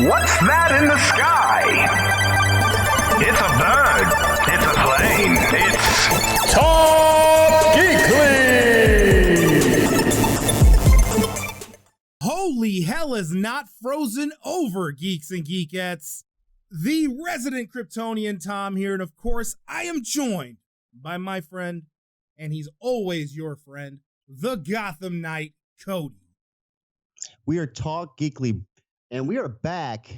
What's that in the sky? It's a bird. It's a plane. It's Talk Geekly! Holy hell is not frozen over, geeks and geekettes. The resident Kryptonian Tom here, and of course, I am joined by my friend, and he's always your friend, the Gotham Knight, Cody. We are Talk Geekly, and we are back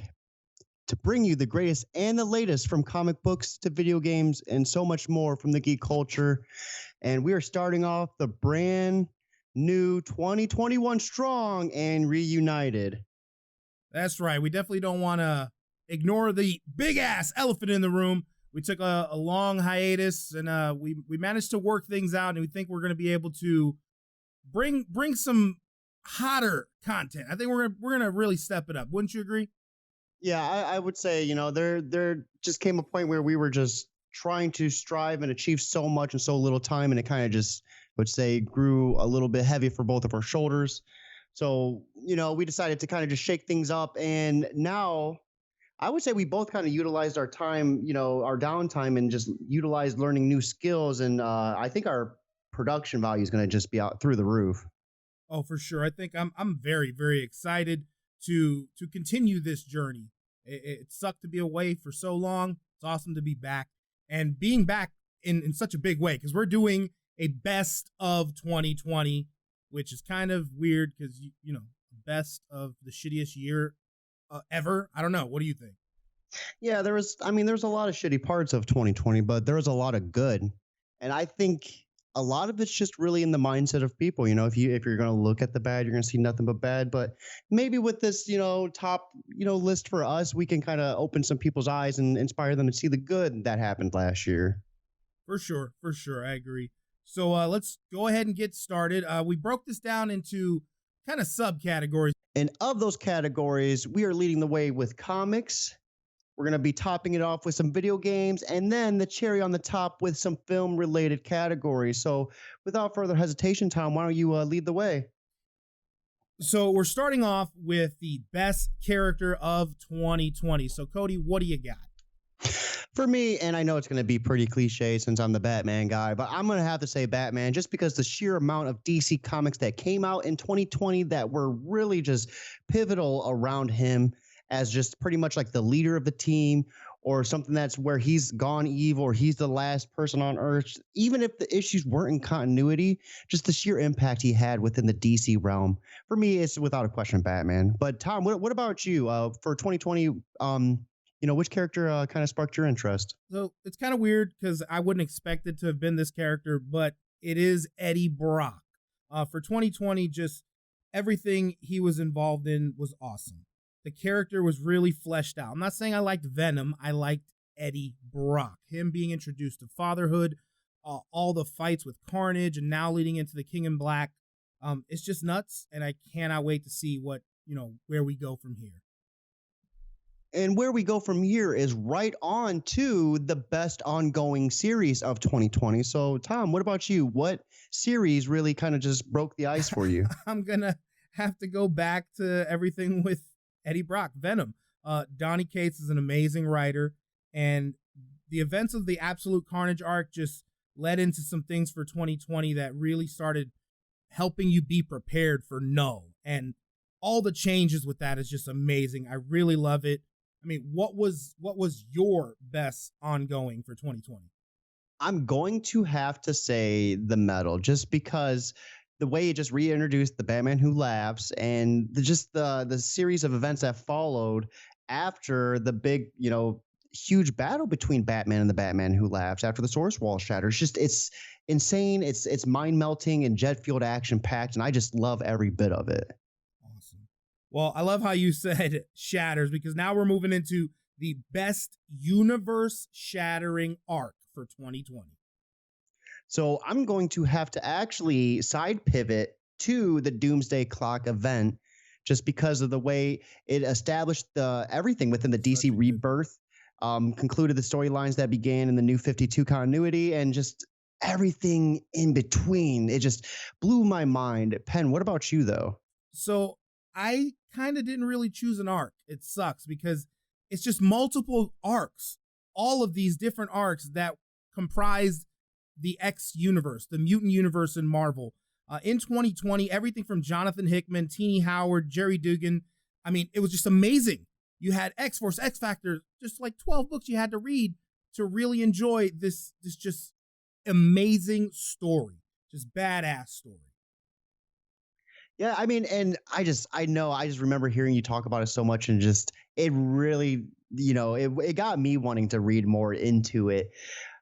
to bring you the greatest and the latest from comic books to video games and so much more from the geek culture. And we are starting off the brand new 2021 strong and reunited. That's right. We definitely don't want to ignore the big ass elephant in the room. We took a long hiatus, and we managed to work things out, and we think we're going to be able to bring some hotter content. I think we're gonna really step it up. Wouldn't you agree? Yeah, I would say, there just came a point where we were just trying to strive and achieve so much in so little time, and it kind of just, would say, grew a little bit heavy for both of our shoulders. So, we decided to kind of just shake things up, and now I would say we both kind of utilized our time, our downtime, and just utilized learning new skills, and I think our production value is going to just be out through the roof. Oh, for sure. I think I'm very, very excited to continue this journey. It sucked to be away for so long. It's awesome to be back, and being back in such a big way, because we're doing a best of 2020, which is kind of weird because, best of the shittiest year ever. I don't know. What do you think? Yeah, there's a lot of shitty parts of 2020, but there was a lot of good. And I think a lot of it's just really in the mindset of people. If you're going to look at the bad, you're going to see nothing but bad. But maybe with this, top, list for us, we can kind of open some people's eyes and inspire them to see the good that happened last year. For sure. I agree. So let's go ahead and get started. We broke this down into kind of subcategories. And of those categories, we are leading the way with comics. We're going to be topping it off with some video games, and then the cherry on the top with some film-related categories. So without further hesitation, Tom, why don't you lead the way? So we're starting off with the best character of 2020. So, Cody, what do you got? For me, and I know it's going to be pretty cliche since I'm the Batman guy, but I'm going to have to say Batman just because the sheer amount of DC comics that came out in 2020 that were really just pivotal around him as just pretty much like the leader of the team, or something that's where he's gone evil or he's the last person on Earth. Even if the issues weren't in continuity, just the sheer impact he had within the DC realm. For me, it's without a question Batman. But Tom, what about you? For 2020, which character kind of sparked your interest? So it's kind of weird because I wouldn't expect it to have been this character, but it is Eddie Brock. For 2020, just everything he was involved in was awesome. The character was really fleshed out. I'm not saying I liked Venom. I liked Eddie Brock. Him being introduced to fatherhood, all the fights with Carnage, and now leading into the King in Black. It's just nuts, and I cannot wait to see where we go from here. And where we go from here is right on to the best ongoing series of 2020. So, Tom, what about you? What series really kind of just broke the ice for you? I'm going to have to go back to everything with Eddie Brock, Venom. Donny Cates is an amazing writer, and the events of the Absolute Carnage arc just led into some things for 2020 that really started helping you be prepared for Null. And all the changes with that is just amazing. I really love it. I mean, what was your best ongoing for 2020? I'm going to have to say The Metal, just because the way it just reintroduced the Batman Who Laughs, and the series of events that followed after the big, huge battle between Batman and the Batman Who Laughs after the Source Wall shatters. It's insane. It's mind melting and jet fueled action packed, and I just love every bit of it. Awesome. Well, I love how you said shatters, because now we're moving into the best universe shattering arc for 2020. So I'm going to have to actually side pivot to the Doomsday Clock event, just because of the way it established everything within the DC Rebirth, concluded the storylines that began in the New 52 continuity, and just everything in between. It just blew my mind. Penn, what about you, though? So I kind of didn't really choose an arc. It sucks because it's just multiple arcs, all of these different arcs that comprised the X universe, the mutant universe in Marvel. In 2020, everything from Jonathan Hickman, Teenie Howard, Jerry Dugan. I mean, it was just amazing. You had X-Force, X-Factor, just like 12 books you had to read to really enjoy this just amazing story, just badass story. Yeah, I mean, and I just remember hearing you talk about it so much, and just it really, it got me wanting to read more into it.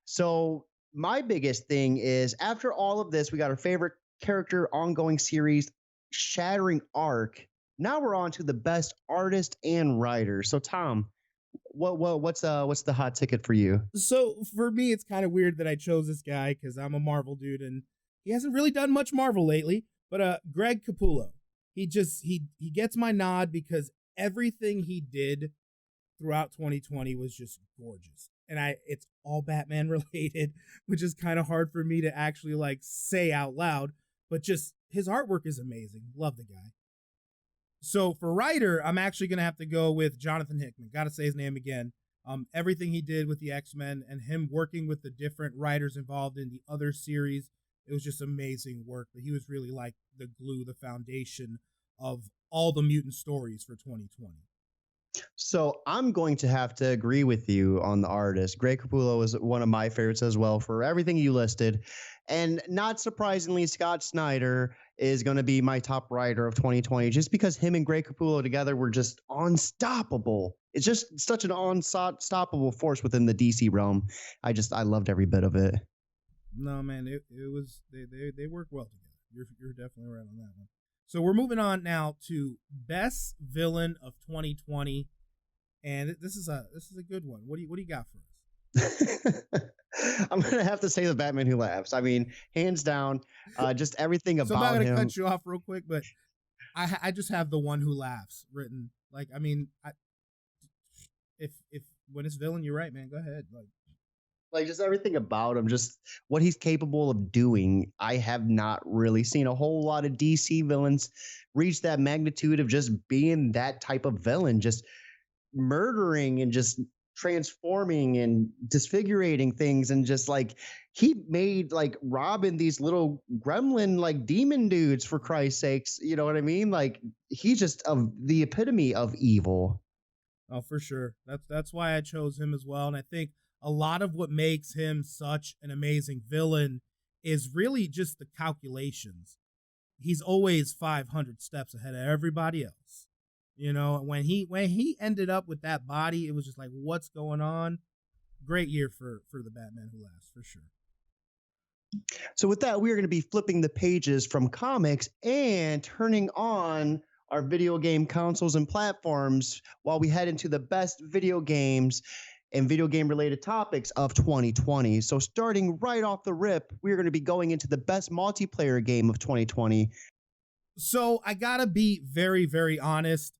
So my biggest thing is, after all of this, we got our favorite character ongoing series, shattering arc. Now we're on to the best artist and writer. So Tom, what's the hot ticket for you? So for me, it's kind of weird that I chose this guy because I'm a Marvel dude and he hasn't really done much Marvel lately. But Greg Capullo, he gets my nod because everything he did throughout 2020 was just gorgeous. And it's all Batman related, which is kind of hard for me to actually like say out loud, but just his artwork is amazing. Love the guy. So for writer, I'm actually going to have to go with Jonathan Hickman. Got to say his name again. Everything he did with the X-Men and him working with the different writers involved in the other series, it was just amazing work. But he was really like the glue, the foundation of all the mutant stories for 2020. So I'm going to have to agree with you on the artist. Greg Capullo is one of my favorites as well for everything you listed. And not surprisingly, Scott Snyder is going to be my top writer of 2020 just because him and Greg Capullo together were just unstoppable. It's just such an unstoppable force within the DC realm. I loved every bit of it. No, man, it was they work well together. You're definitely right on that one. So we're moving on now to best villain of 2020, and this is a good one. What do you got for us? I'm gonna have to say the Batman Who Laughs. I mean, hands down, just everything about him. So I'm not gonna cut you off real quick, but I just have the one who laughs written. Like, I mean, if when it's villain, you're right, man. Go ahead, like just everything about him, just what he's capable of doing. I have not really seen a whole lot of DC villains reach that magnitude of just being that type of villain, just murdering and just transforming and disfigurating things. And just like he made like Robin these little gremlin like demon dudes, for Christ's sakes. You know what I mean? Like he's just the epitome of evil. Oh, for sure. That's why I chose him as well. And I think a lot of what makes him such an amazing villain is really just the calculations. He's always 500 steps ahead of everybody else. You know, when he ended up with that body, it was just like, what's going on? Great year for the Batman Who Laughs, for sure. So with that, we're going to be flipping the pages from comics and turning on our video game consoles and platforms while we head into the best video games and video game related topics of 2020. So starting right off the rip, we're going to be going into the best multiplayer game of 2020. So I gotta be very, very honest.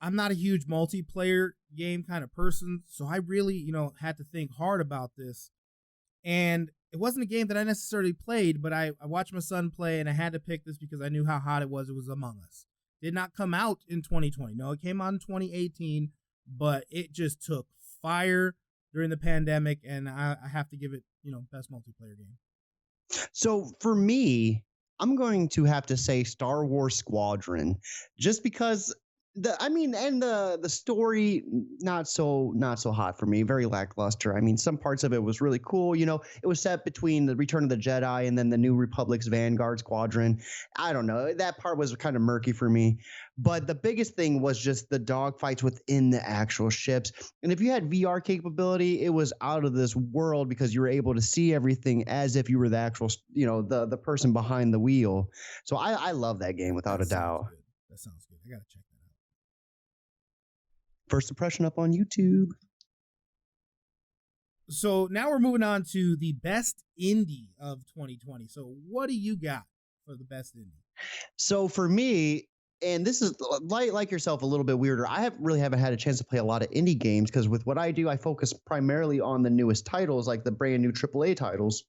I'm not a huge multiplayer game kind of person, so I really, had to think hard about this. And it wasn't a game that I necessarily played, but I watched my son play, and I had to pick this because I knew how hot it was. It was Among Us. Did not come out in 2020. No, it came out in 2018, but it just took fire during the pandemic, and I have to give it, best multiplayer game. So for me, I'm going to have to say Star Wars Squadron, just because the story not so hot for me, very lackluster. I mean, some parts of it was really cool. It was set between the Return of the Jedi and then the New Republic's Vanguard Squadron. I don't know, that part was kind of murky for me. But the biggest thing was just the dogfights within the actual ships. And if you had VR capability, it was out of this world because you were able to see everything as if you were the actual, the person behind the wheel. So I love that game without a doubt. Good. That sounds good. I got to check that out. First impression up on YouTube. So now we're moving on to the best indie of 2020. So what do you got for the best indie? So for me, and this is like yourself, a little bit weirder, I haven't had a chance to play a lot of indie games because with what I do, I focus primarily on the newest titles, like the brand new AAA titles.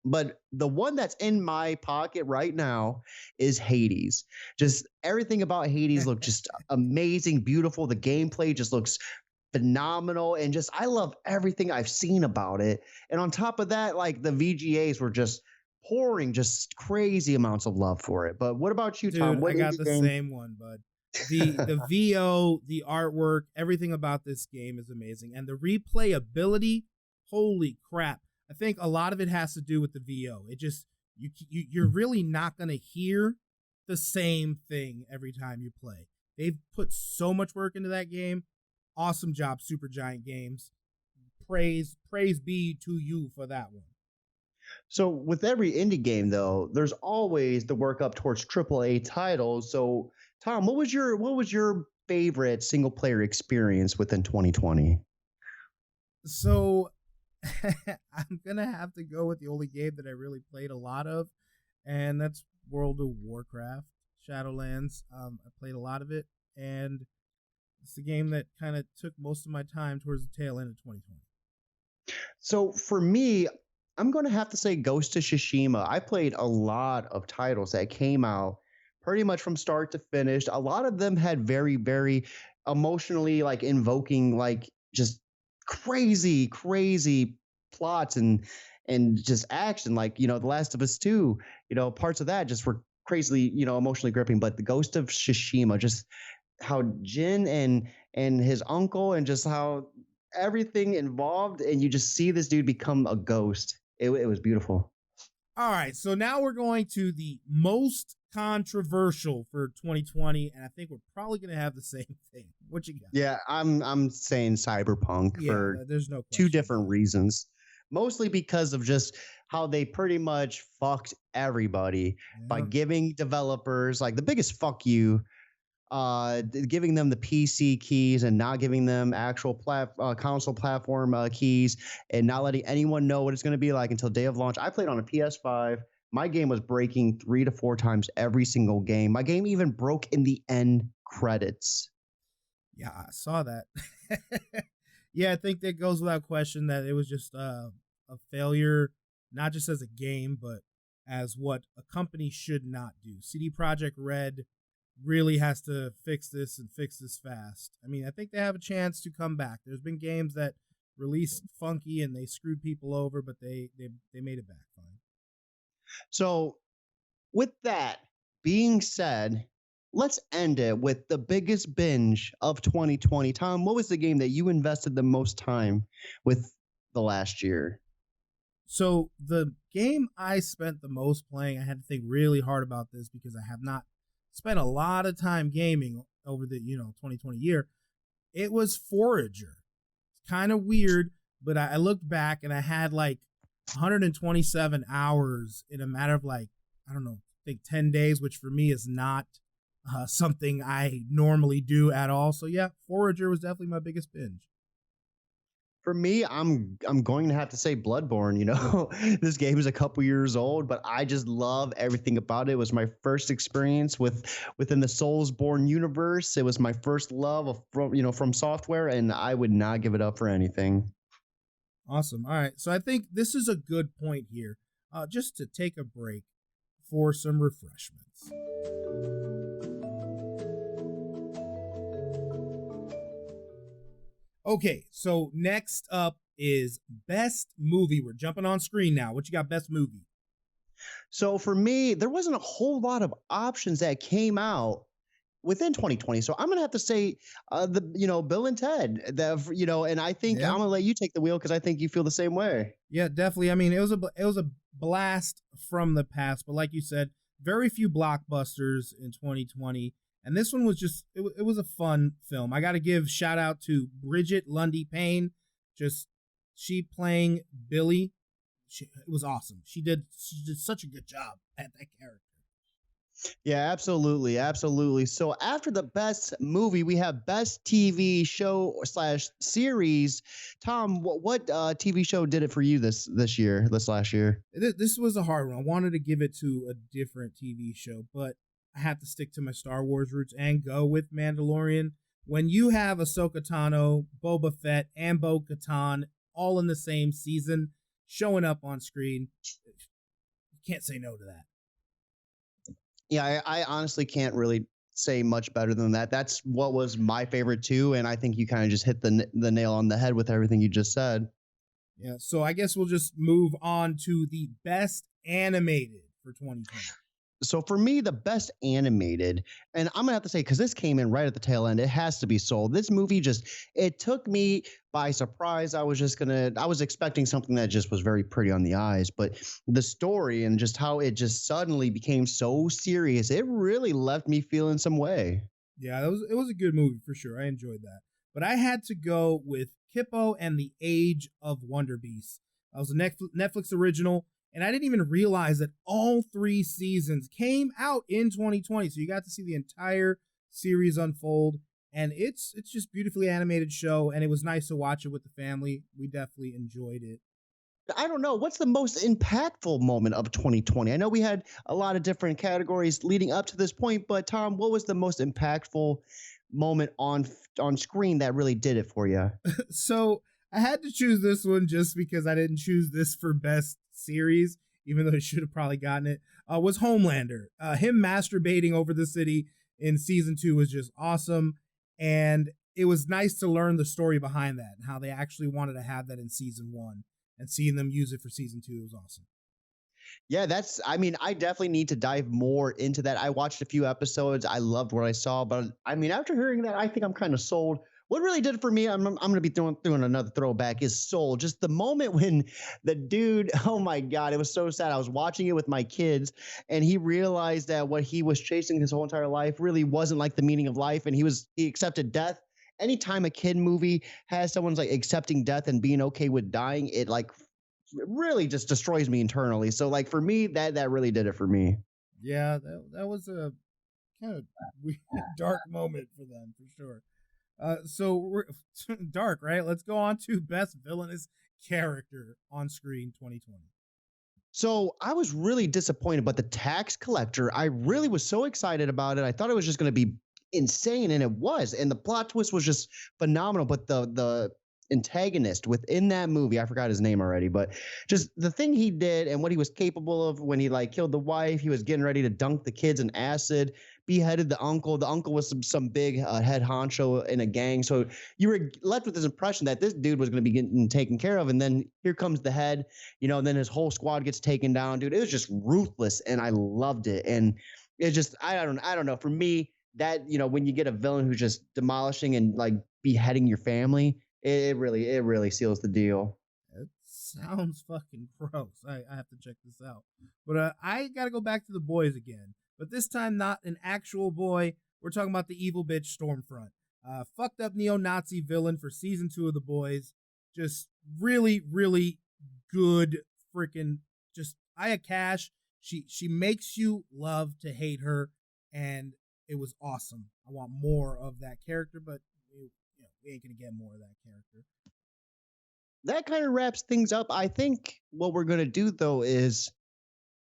But the one that's in my pocket right now is Hades. Just everything about Hades looks just amazing, beautiful. The gameplay just looks phenomenal, and just I love everything I've seen about it. And on top of that, like the VGAs were just pouring just crazy amounts of love for it. But what about you, Tom? Dude, What I got indie the game? same one, bud. The VO, the artwork, everything about this game is amazing. And the replayability, holy crap. I think a lot of it has to do with the VO. It just you're really not going to hear the same thing every time you play. They've put so much work into that game. Awesome job, Supergiant Games. Praise be to you for that one. So with every indie game though, there's always the work up towards AAA titles. So Tom, what was your favorite single player experience within 2020? So I'm gonna have to go with the only game that I really played a lot of, and that's World of Warcraft, Shadowlands. I played a lot of it, and it's the game that kind of took most of my time towards the tail end of 2020. So for me, I'm going to have to say Ghost of Tsushima. I played a lot of titles that came out pretty much from start to finish. A lot of them had very, very emotionally like invoking like just crazy, crazy plots and just action. Like, The Last of Us 2, parts of that just were crazily, emotionally gripping. But the Ghost of Tsushima, just how Jin and his uncle and just how everything involved, and you just see this dude become a ghost. It was beautiful. All right, so now we're going to the most controversial for 2020, and I think we're probably going to have the same thing. What you got? Yeah, I'm saying Cyberpunk for there's no two question different about it. reasons. Mostly because of just how they pretty much fucked everybody by Yeah. giving developers like the biggest fuck you, giving them the PC keys and not giving them actual console platform keys, and not letting anyone know what it's going to be like until day of launch. I played on a PS5. My game was breaking 3 to 4 times every single game. My game even broke in the end credits. Yeah, I saw that. Yeah, I think that goes without question that it was just a failure, not just as a game, but as what a company should not do. CD Projekt Red really has to fix this and fix this fast. I mean, I think they have a chance to come back. There's been games that released funky and they screwed people over, but they made it back fine. So, with that being said, let's end it with the biggest binge of 2020. Tom, what was the game that you invested the most time with the last year? So the game I spent the most playing, I had to think really hard about this because I have not spent a lot of time gaming over the 2020 year. It was Forager. It's kind of weird, but I looked back and I had like 127 hours in a matter of like, I don't know, I think 10 days, which for me is not something I normally do at all. So yeah, Forager was definitely my biggest binge. For me, I'm going to have to say Bloodborne. This game is a couple years old, but I just love everything about it. It was my first experience within the Soulsborne universe. It was my first love of from software, and I would not give it up for anything. Awesome. All right. So I think this is a good point here, just to take a break for some refreshments. Okay. So next up is best movie. We're jumping on screen now. What you got, best movie? So for me, there wasn't a whole lot of options that came out within 2020. So I'm gonna have to say the Bill and Ted. And I think Yeah. I'm gonna let you take the wheel because I think you feel the same way. Yeah, definitely. I mean, it was a blast from the past, but like you said, very few blockbusters in 2020, and this one was just it was a fun film. I got to give shout out to Bridget Lundy Payne, just she playing Billy. It was awesome. She did such a good job at that character. Yeah, absolutely, absolutely. So after the best movie, we have best TV show slash series. Tom, what TV show did it for you this last year? This was a hard one. I wanted to give it to a different TV show, but I have to stick to my Star Wars roots and go with Mandalorian. When you have Ahsoka Tano, Boba Fett, and Bo-Katan all in the same season showing up on screen, can't say no to that. Yeah, I honestly can't really say much better than that. That's what was my favorite too, and I think you kind of just hit the nail on the head with everything you just said. Yeah, so I guess we'll just move on to the best animated for 2020. So for me, the best animated, and I'm gonna have to say, because this came in right at the tail end, it has to be Soul. This movie it took me by surprise. I was expecting something that just was very pretty on the eyes, but the story and just how it just suddenly became so serious, it really left me feeling some way. Yeah, it was a good movie for sure. I enjoyed that. But I had to go with Kippo and the Age of Wonder Beast. That was a Netflix original, and I didn't even realize that all 3 seasons came out in 2020. So you got to see the entire series unfold, and it's just beautifully animated show, and it was nice to watch it with the family. We definitely enjoyed it. I don't know. What's the most impactful moment of 2020? I know we had a lot of different categories leading up to this point, but Tom, what was the most impactful moment on screen that really did it for you? So I had to choose this one just because I didn't choose this for best series, even though I should have probably gotten it. Was Homelander. Him masturbating over the city in season 2 was just awesome, and it was nice to learn the story behind that and how they actually wanted to have that in season 1, and seeing them use it for season 2 was awesome. Yeah, I mean, I definitely need to dive more into that. I watched a few episodes. I loved what I saw, but I mean, after hearing that, I think I'm kind of sold. What really did it for me, I'm going to be throwing another throwback, is Soul. Just the moment when the dude, oh my God, it was so sad. I was watching it with my kids, and he realized that what he was chasing his whole entire life really wasn't like the meaning of life, and he accepted death. Anytime a kid movie has someone's like accepting death and being okay with dying, it like really just destroys me internally. So like for me, that really did it for me. Yeah, that was a kind of weird, dark moment for them, for sure. So we're dark, right? Let's go on to best villainous character on screen 2020. So I was really disappointed, but the tax collector, I really was so excited about it. I thought it was just going to be insane, and it was. And the plot twist was just phenomenal. But the antagonist within that movie, I forgot his name already, but just the thing he did and what he was capable of when he like killed the wife, he was getting ready to dunk the kids in acid, beheaded the uncle. The uncle was some big head honcho in a gang. So you were left with this impression that this dude was going to be getting taken care of. And then here comes the head, and then his whole squad gets taken down, dude. It was just ruthless, and I loved it. And it's just, I don't know. For me, that, when you get a villain who's just demolishing and like beheading your family, it really seals the deal. It sounds fucking gross. I have to check this out. But I got to go back to the boys again. But this time, not an actual boy. We're talking about the evil bitch Stormfront. Fucked up neo-Nazi villain for season 2 of The Boys. Just really, really good freaking, just Aya Cash. She makes you love to hate her, and it was awesome. I want more of that character, but we ain't gonna get more of that character. That kind of wraps things up. I think what we're gonna do though is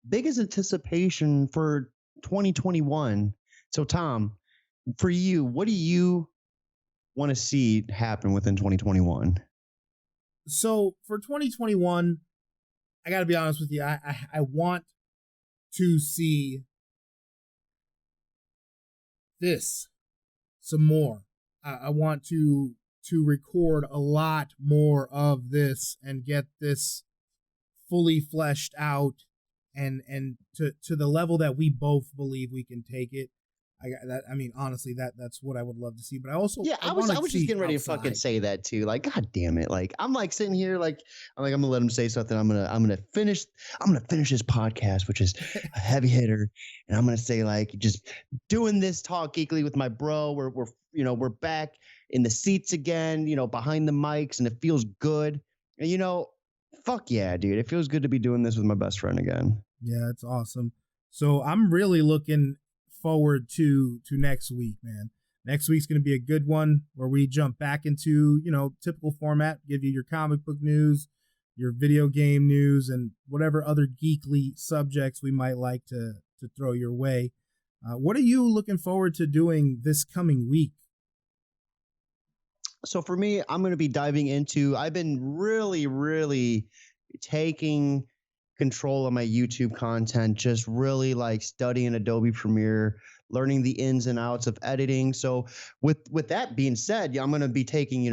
biggest anticipation for 2021. So Tom, for you, what do you want to see happen within 2021? So for 2021, I got to be honest with you. I want to see this some more. I want to record a lot more of this and get this fully fleshed out and to the level that we both believe we can take it. I mean, honestly, that's what I would love to see. But I also, I was just getting ready outside. to fucking say that too. Like, God damn it! Like, I'm like sitting here, like, I'm gonna let him say something. I'm gonna finish this podcast, which is a heavy hitter, and I'm gonna say like, just doing this talk geekly with my bro. We're back in the seats again, behind the mics, and it feels good. And fuck yeah, dude, it feels good to be doing this with my best friend again. Yeah, it's awesome. So I'm really looking forward to next week, man. Next week's going to be a good one where we jump back into, typical format, give you your comic book news, your video game news, and whatever other geekly subjects we might like to throw your way. What are you looking forward to doing this coming week? So for me, I'm going to be diving into, I've been really, really taking control of my YouTube content, just really like studying Adobe Premiere, learning the ins and outs of editing. So with that being said, I'm going to be taking,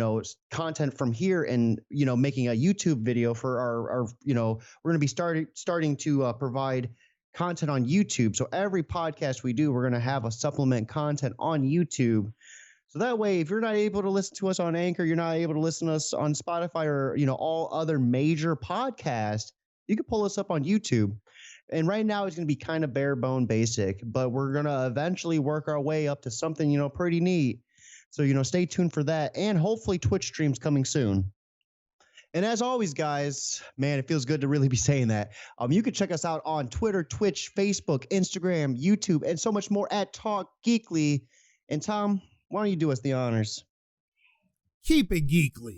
content from here and, making a YouTube video for our we're going to be starting to provide content on YouTube. So every podcast we do, we're going to have a supplement content on YouTube. So that way, if you're not able to listen to us on Anchor, you're not able to listen to us on Spotify or, all other major podcasts, you can pull us up on YouTube. And right now it's going to be kind of bare bone basic, but we're going to eventually work our way up to something, pretty neat. So, stay tuned for that. And hopefully Twitch streams coming soon. And as always, guys, man, it feels good to really be saying that. You can check us out on Twitter, Twitch, Facebook, Instagram, YouTube, and so much more at Talk Geekly. And Tom, why don't you do us the honors? Keep it geekly.